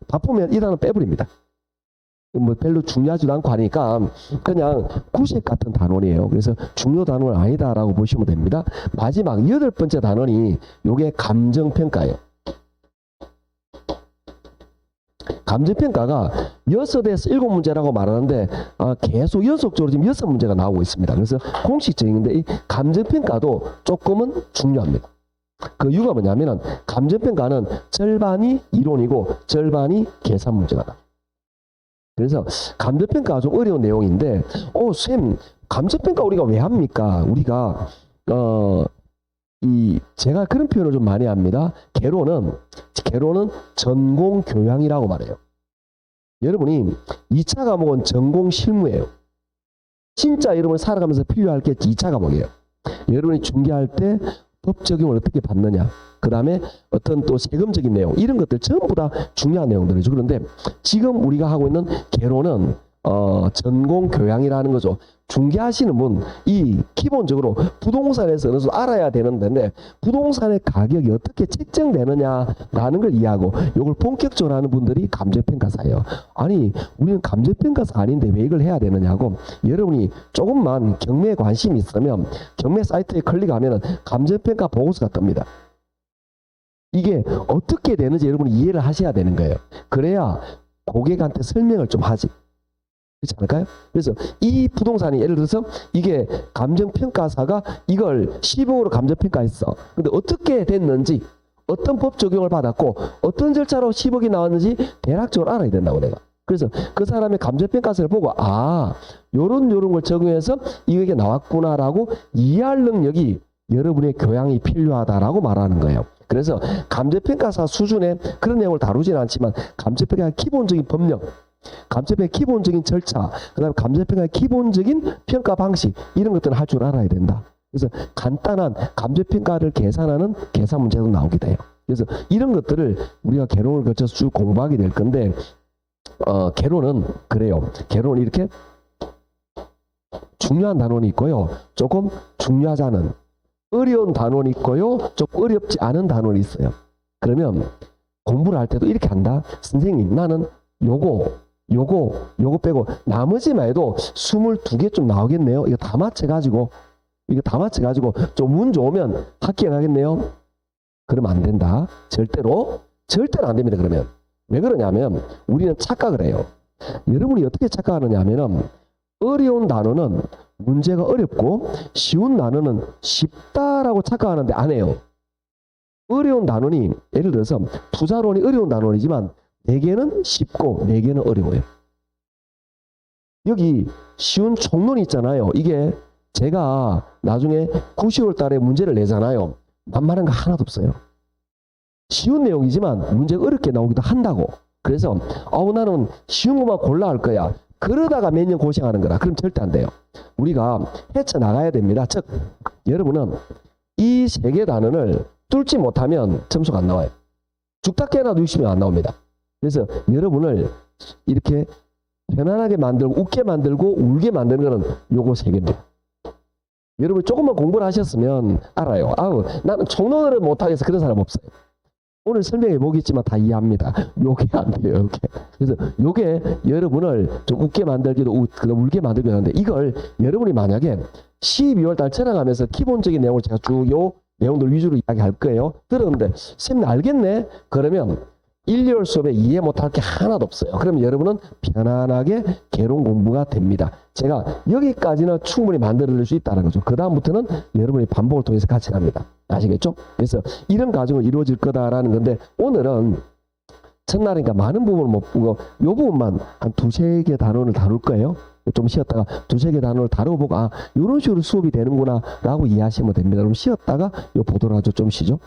바쁘면 이 단어 빼버립니다. 뭐 별로 중요하지도 않고 하니까 그냥 구색 같은 단원이에요. 그래서 중요 단원은 아니다라고 보시면 됩니다. 마지막 8번째 단원이 요게 감정평가예요. 감정평가가 6에서 7문제라고 말하는데 계속 연속적으로 지금 6문제가 나오고 있습니다. 그래서 공식적인데 이 감정평가도 조금은 중요합니다. 그 이유가 뭐냐면은 감정평가는 절반이 이론이고 절반이 계산 문제가 나와요. 그래서 감정평가가 좀 어려운 내용인데 쌤 감정평가 우리가 왜 합니까? 우리가 제가 그런 표현을 좀 많이 합니다. 개론은 전공 교양이라고 말해요. 여러분이 2차 과목은 전공 실무예요. 진짜 여러분 살아가면서 필요할 게 2차 과목이에요. 여러분이 중개할 때 법 적용을 어떻게 받느냐, 그 다음에 어떤 또 세금적인 내용, 이런 것들 전부 다 중요한 내용들이죠. 그런데 지금 우리가 하고 있는 개론은 전공 교양이라는 거죠. 중개하시는 분, 이 기본적으로 부동산에서 어느 정도 알아야 되는데 부동산의 가격이 어떻게 책정되느냐라는 걸 이해하고 이걸 본격적으로 하는 분들이 감정평가사예요. 아니 우리는 감정평가사 아닌데 왜 이걸 해야 되느냐고. 여러분이 조금만 경매에 관심이 있으면 경매 사이트에 클릭하면 감정평가 보고서가 뜹니다. 이게 어떻게 되는지 여러분이 이해를 하셔야 되는 거예요. 그래야 고객한테 설명을 좀 하지. 그렇지 않을까요? 그래서 이 부동산이 예를 들어서 이게 감정평가사가 이걸 시범으로 감정평가했어. 근데 어떻게 됐는지, 어떤 법 적용을 받았고 어떤 절차로 10억이 나왔는지 대략적으로 알아야 된다고 내가. 그래서 그 사람의 감정평가서를 보고 요런 걸 적용해서 이게 나왔구나라고 이해할 능력이 여러분의 교양이 필요하다라고 말하는 거예요. 그래서 감정평가사 수준의 그런 내용을 다루지는 않지만 감정평가의 기본적인 법령, 감정평가의 기본적인 절차, 그 다음에 감정평가의 기본적인 평가 방식, 이런 것들을 할 줄 알아야 된다. 그래서 간단한 감정평가를 계산하는 계산 문제도 나오게 돼요. 그래서 이런 것들을 우리가 개론을 거쳐서 쭉 공부하게 될 건데 개론은 그래요. 개론은 이렇게 중요한 단원이 있고요. 조금 중요하지 않은 어려운 단원이 있고요. 조금 어렵지 않은 단원이 있어요. 그러면 공부를 할 때도 이렇게 한다. 선생님 나는 요거 빼고 나머지만 해도 22개쯤 나오겠네요. 이거 다 맞춰가지고 좀 운 좋으면 합격하겠네요. 그러면 안 된다. 절대로 안 됩니다. 그러면 왜 그러냐면 우리는 착각을 해요. 여러분이 어떻게 착각하느냐 하면은 어려운 단어는 문제가 어렵고 쉬운 단어는 쉽다라고 착각하는데 안 해요. 어려운 단원이 예를 들어서 투자론이 어려운 단원이지만 4개는 쉽고 4개는 어려워요. 여기 쉬운 총론 있잖아요. 이게 제가 나중에 9, 10월 달에 문제를 내잖아요. 만만한 거 하나도 없어요. 쉬운 내용이지만 문제가 어렵게 나오기도 한다고. 그래서 나는 쉬운 것만 골라 할 거야. 그러다가 몇 년 고생하는 거라. 그럼 절대 안 돼요. 우리가 헤쳐나가야 됩니다. 즉 여러분은 이 3개 단원을 뚫지 못하면 점수가 안 나와요. 죽다 깨어나도 60명 안 나옵니다. 그래서 여러분을 이렇게 편안하게 만들고 웃게 만들고 울게 만드는 거는 요거 3개입니다. 여러분 조금만 공부를 하셨으면 알아요. 나는 총론을 못하겠어. 그런 사람 없어요. 오늘 설명해 보겠지만 다 이해합니다. 요게 안 돼요. 요게. 그래서 요게 여러분을 좀 웃게 만들기도 울게 만들기도 하는데 이걸 여러분이 만약에 12월 달 지나가면서 기본적인 내용을 제가 쭉 요 내용들 위주로 이야기할 거예요. 들었는데 쌤 알겠네? 그러면 1, 2월 수업에 이해 못할 게 하나도 없어요. 그럼 여러분은 편안하게 개론 공부가 됩니다. 제가 여기까지는 충분히 만들어낼 수 있다는 거죠. 그 다음부터는 여러분이 반복을 통해서 같이 갑니다. 아시겠죠? 그래서 이런 과정을 이루어질 거다라는 건데 오늘은 첫날이니까 많은 부분을 못 보고 이 부분만 한 2-3개 단원을 다룰 거예요. 좀 쉬었다가 2-3개 단원을 다뤄보고 이런 식으로 수업이 되는구나 라고 이해하시면 됩니다. 그럼 쉬었다가 요 보도록 하죠. 좀 쉬죠.